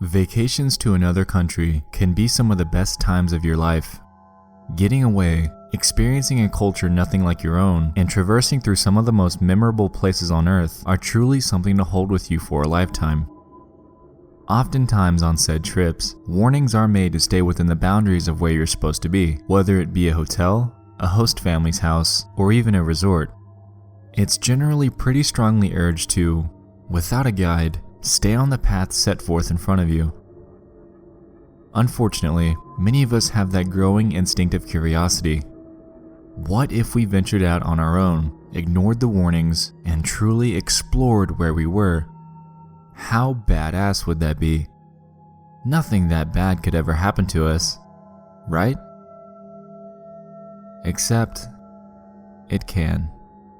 Vacations to another country can be some of the best times of your life. Getting away, experiencing a culture nothing like your own, and traversing through some of the most memorable places on earth are truly something to hold with you for a lifetime. Oftentimes on said trips, warnings are made to stay within the boundaries of where you're supposed to be, whether it be a hotel, a host family's house, or even a resort. It's generally pretty strongly urged to, without a guide, stay on the path set forth in front of you. Unfortunately, many of us have that growing instinct of curiosity. What if we ventured out on our own, ignored the warnings, and truly explored where we were? How badass would that be? Nothing that bad could ever happen to us, right? Except, it can.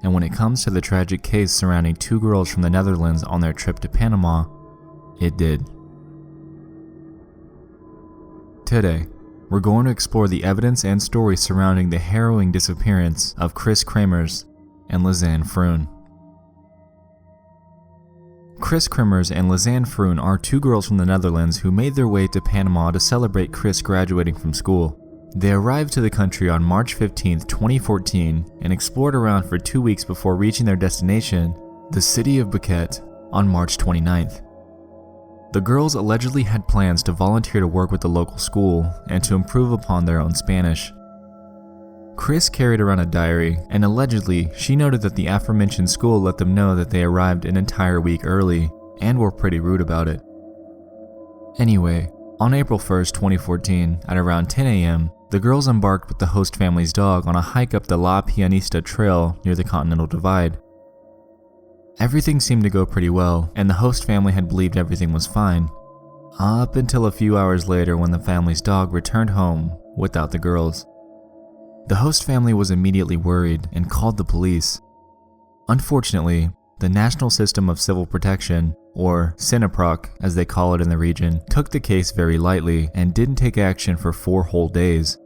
And when it comes to the tragic case surrounding two girls from the Netherlands on their trip to Panama, it did. Today, we're going to explore the evidence and story surrounding the harrowing disappearance of Kris Kremers Lisanne Froon. Kris Kremers Lisanne Froon are two girls from the Netherlands who made their way to Panama to celebrate Kris graduating from school. They arrived to the country on March 15, 2014, and explored around for 2 weeks before reaching their destination, the city of Buket, on March 29th. The girls allegedly had plans to volunteer to work with the local school and to improve upon their own Spanish. Kris carried around a diary, and allegedly she noted that the aforementioned school let them know that they arrived an entire week early and were pretty rude about it. Anyway, on April 1st, 2014, at around 10 a.m., the girls embarked with the host family's dog on a hike up the La Pianista Trail near the Continental Divide. Everything seemed to go pretty well, and the host family had believed everything was fine, up until a few hours later when the family's dog returned home without the girls. The host family was immediately worried and called the police. Unfortunately, the National System of Civil Protection, or SINAPROC as they call it in the region, took the case very lightly and didn't take action for 4 whole days.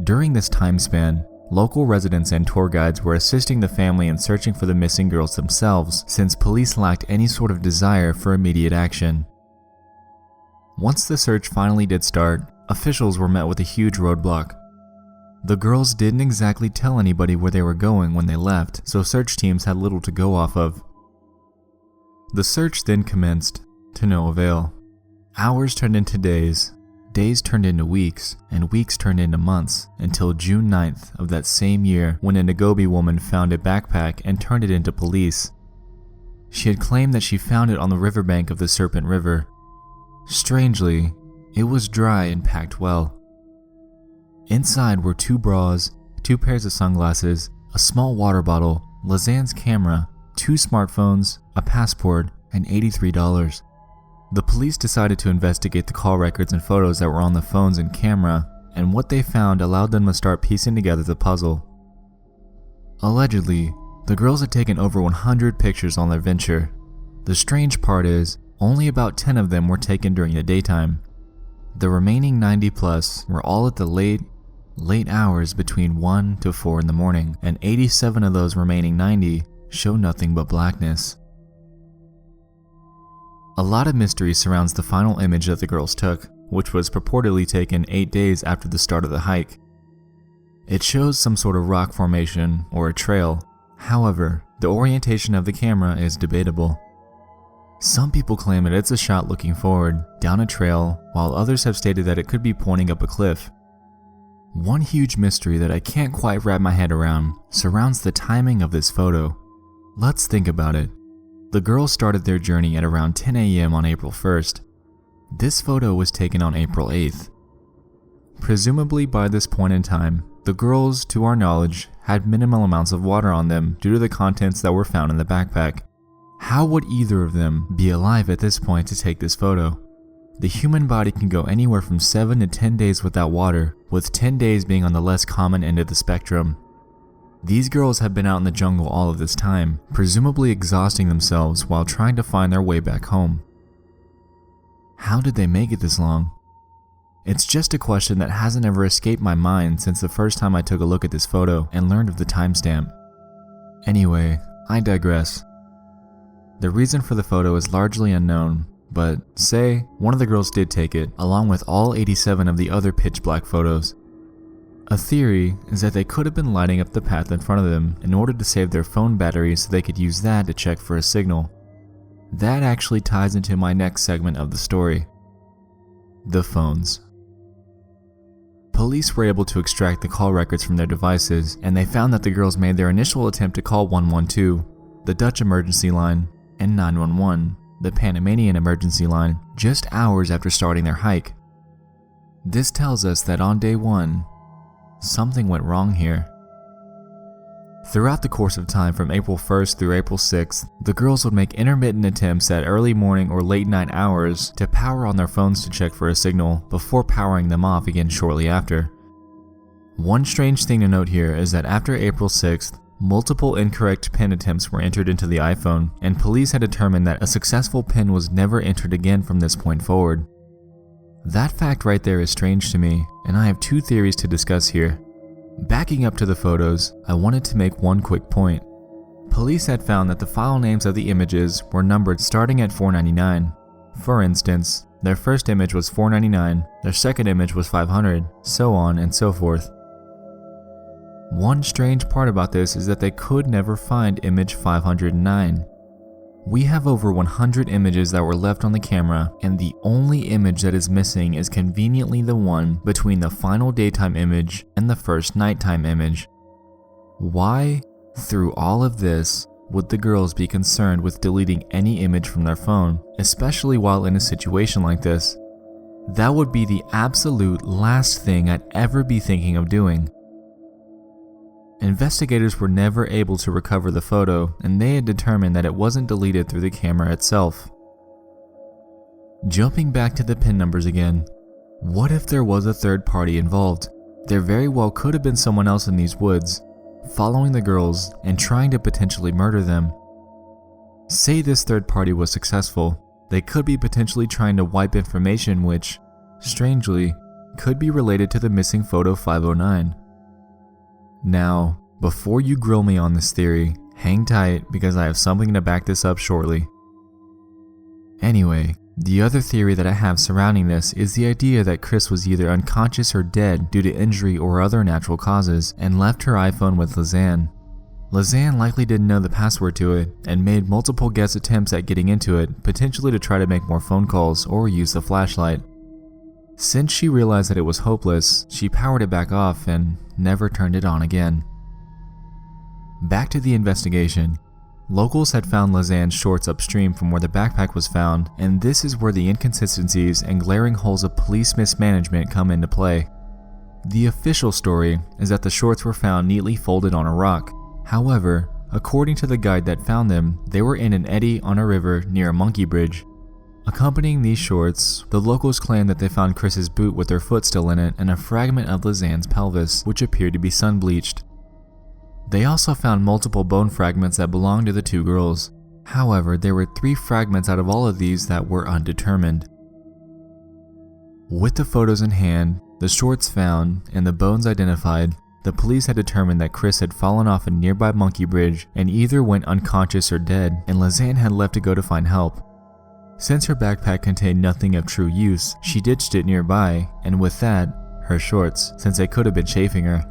During this time span, local residents and tour guides were assisting the family in searching for the missing girls themselves, since police lacked any sort of desire for immediate action. Once the search finally did start, officials were met with a huge roadblock. The girls didn't exactly tell anybody where they were going when they left, so search teams had little to go off of. The search then commenced, to no avail. Hours turned into days, days turned into weeks, and weeks turned into months, until June 9th of that same year when a Nagobi woman found a backpack and turned it into police. She had claimed that she found it on the riverbank of the Serpent River. Strangely, it was dry and packed well. Inside were 2 bras, 2 pairs of sunglasses, a small water bottle, Lisanne's camera, 2 smartphones, a passport, and $83. The police decided to investigate the call records and photos that were on the phones and camera, and what they found allowed them to start piecing together the puzzle. Allegedly, the girls had taken over 100 pictures on their venture. The strange part is, only about 10 of them were taken during the daytime. The remaining 90 plus were all at the late hours between 1 to 4 in the morning, and 87 of those remaining 90 show nothing but blackness. A lot of mystery surrounds the final image that the girls took, which was purportedly taken 8 days after the start of the hike. It shows some sort of rock formation or a trail. However, the orientation of the camera is debatable. Some people claim that it's a shot looking forward, down a trail, while others have stated that it could be pointing up a cliff. One huge mystery that I can't quite wrap my head around surrounds the timing of this photo. Let's think about it. The girls started their journey at around 10 a.m. on April 1st. This photo was taken on April 8th. Presumably by this point in time, the girls, to our knowledge, had minimal amounts of water on them due to the contents that were found in the backpack. How would either of them be alive at this point to take this photo? The human body can go anywhere from 7 to 10 days without water, with 10 days being on the less common end of the spectrum. These girls have been out in the jungle all of this time, presumably exhausting themselves while trying to find their way back home. How did they make it this long? It's just a question that hasn't ever escaped my mind since the first time I took a look at this photo and learned of the timestamp. Anyway, I digress. The reason for the photo is largely unknown, but say one of the girls did take it, along with all 87 of the other pitch black photos. A theory is that they could have been lighting up the path in front of them in order to save their phone batteries so they could use that to check for a signal. That actually ties into my next segment of the story. The phones. Police were able to extract the call records from their devices, and they found that the girls made their initial attempt to call 112, the Dutch emergency line, and 911, the Panamanian emergency line, just hours after starting their hike. This tells us that on day 1, something went wrong here. Throughout the course of time from April 1st through April 6th, the girls would make intermittent attempts at early morning or late night hours to power on their phones to check for a signal before powering them off again shortly after. One strange thing to note here is that after April 6th, multiple incorrect PIN attempts were entered into the iPhone, and police had determined that a successful PIN was never entered again from this point forward. That fact right there is strange to me, and I have two theories to discuss here. Backing up to the photos, I wanted to make one quick point. Police had found that the file names of the images were numbered starting at 499. For instance, their first image was 499, their second image was 500, so on and so forth. One strange part about this is that they could never find image 509. We have over 100 images that were left on the camera, and the only image that is missing is conveniently the one between the final daytime image and the first nighttime image. Why, through all of this, would the girls be concerned with deleting any image from their phone, especially while in a situation like this? That would be the absolute last thing I'd ever be thinking of doing. Investigators were never able to recover the photo, and they had determined that it wasn't deleted through the camera itself. Jumping back to the PIN numbers again, what if there was a third party involved? There very well could have been someone else in these woods, following the girls and trying to potentially murder them. Say this third party was successful, they could be potentially trying to wipe information which, strangely, could be related to the missing photo 509. Now, before you grill me on this theory, hang tight because I have something to back this up shortly. Anyway, the other theory that I have surrounding this is the idea that Kris was either unconscious or dead due to injury or other natural causes and left her iPhone with Lisanne. Lisanne likely didn't know the password to it and made multiple guess attempts at getting into it, potentially to try to make more phone calls or use the flashlight. Since she realized that it was hopeless, she powered it back off and never turned it on again. Back to the investigation. Locals had found Lisanne's shorts upstream from where the backpack was found, and this is where the inconsistencies and glaring holes of police mismanagement come into play. The official story is that the shorts were found neatly folded on a rock. However, according to the guide that found them, they were in an eddy on a river near a monkey bridge. Accompanying these shorts, the locals claimed that they found Kris's boot with her foot still in it and a fragment of Lisanne's pelvis, which appeared to be sun-bleached. They also found multiple bone fragments that belonged to the two girls. However, there were 3 fragments out of all of these that were undetermined. With the photos in hand, the shorts found, and the bones identified, the police had determined that Kris had fallen off a nearby monkey bridge and either went unconscious or dead, and Lisanne had left to go to find help. Since her backpack contained nothing of true use, she ditched it nearby, and with that, her shorts, since they could have been chafing her.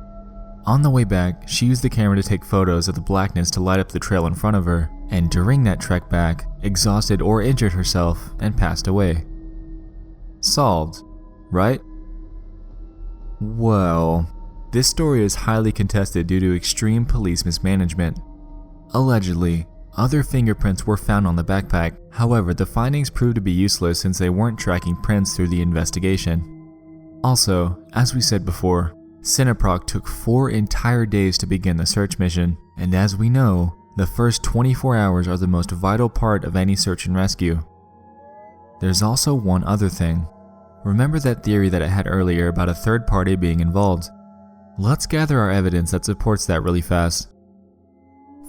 On the way back, she used the camera to take photos of the blackness to light up the trail in front of her, and during that trek back, exhausted or injured herself and passed away. Solved, right? Well, this story is highly contested due to extreme police mismanagement. Allegedly, other fingerprints were found on the backpack, however the findings proved to be useless since they weren't tracking prints through the investigation. Also, as we said before, Cineproc took 4 entire days to begin the search mission, and as we know, the first 24 hours are the most vital part of any search and rescue. There's also one other thing. Remember that theory that I had earlier about a third party being involved? Let's gather our evidence that supports that really fast.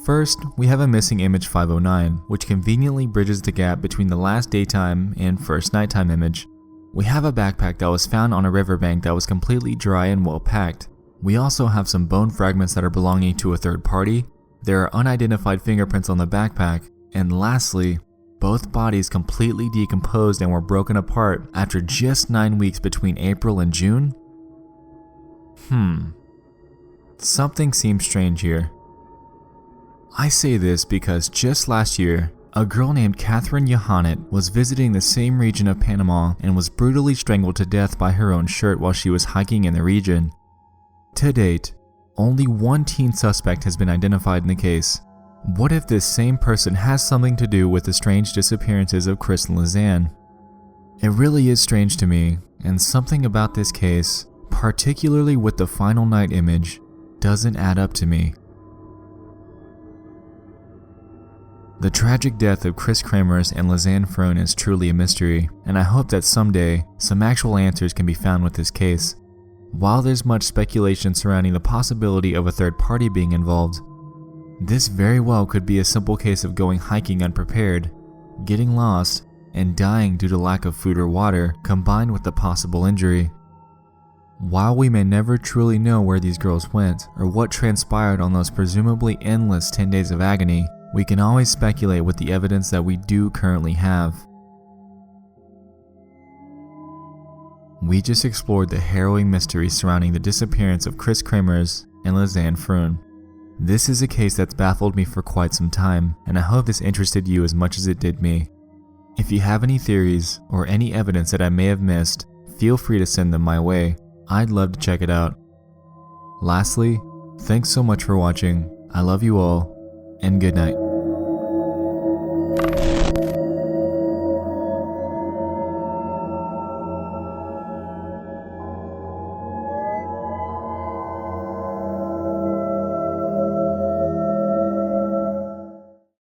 First, we have a missing image 509, which conveniently bridges the gap between the last daytime and first nighttime image. We have a backpack that was found on a riverbank that was completely dry and well packed. We also have some bone fragments that are belonging to a third party. There are unidentified fingerprints on the backpack, and lastly, both bodies completely decomposed and were broken apart after just 9 weeks between April and June? Something seems strange here. I say this because just last year, a girl named Catherine Yohannet was visiting the same region of Panama and was brutally strangled to death by her own shirt while she was hiking in the region. To date, only one teen suspect has been identified in the case. What if this same person has something to do with the strange disappearances of Kris Lisanne? It really is strange to me, and something about this case, particularly with the final night image, doesn't add up to me. The tragic death of Kris Kremers and Lisanne Froon is truly a mystery, and I hope that someday some actual answers can be found with this case. While there's much speculation surrounding the possibility of a third party being involved, this very well could be a simple case of going hiking unprepared, getting lost, and dying due to lack of food or water combined with the possible injury. While we may never truly know where these girls went or what transpired on those presumably endless 10 days of agony, we can always speculate with the evidence that we do currently have. We just explored the harrowing mystery surrounding the disappearance of Kris Kremers and Lisanne Froon. This is a case that's baffled me for quite some time, and I hope this interested you as much as it did me. If you have any theories or any evidence that I may have missed, feel free to send them my way. I'd love to check it out. Lastly, thanks so much for watching. I love you all, and good night.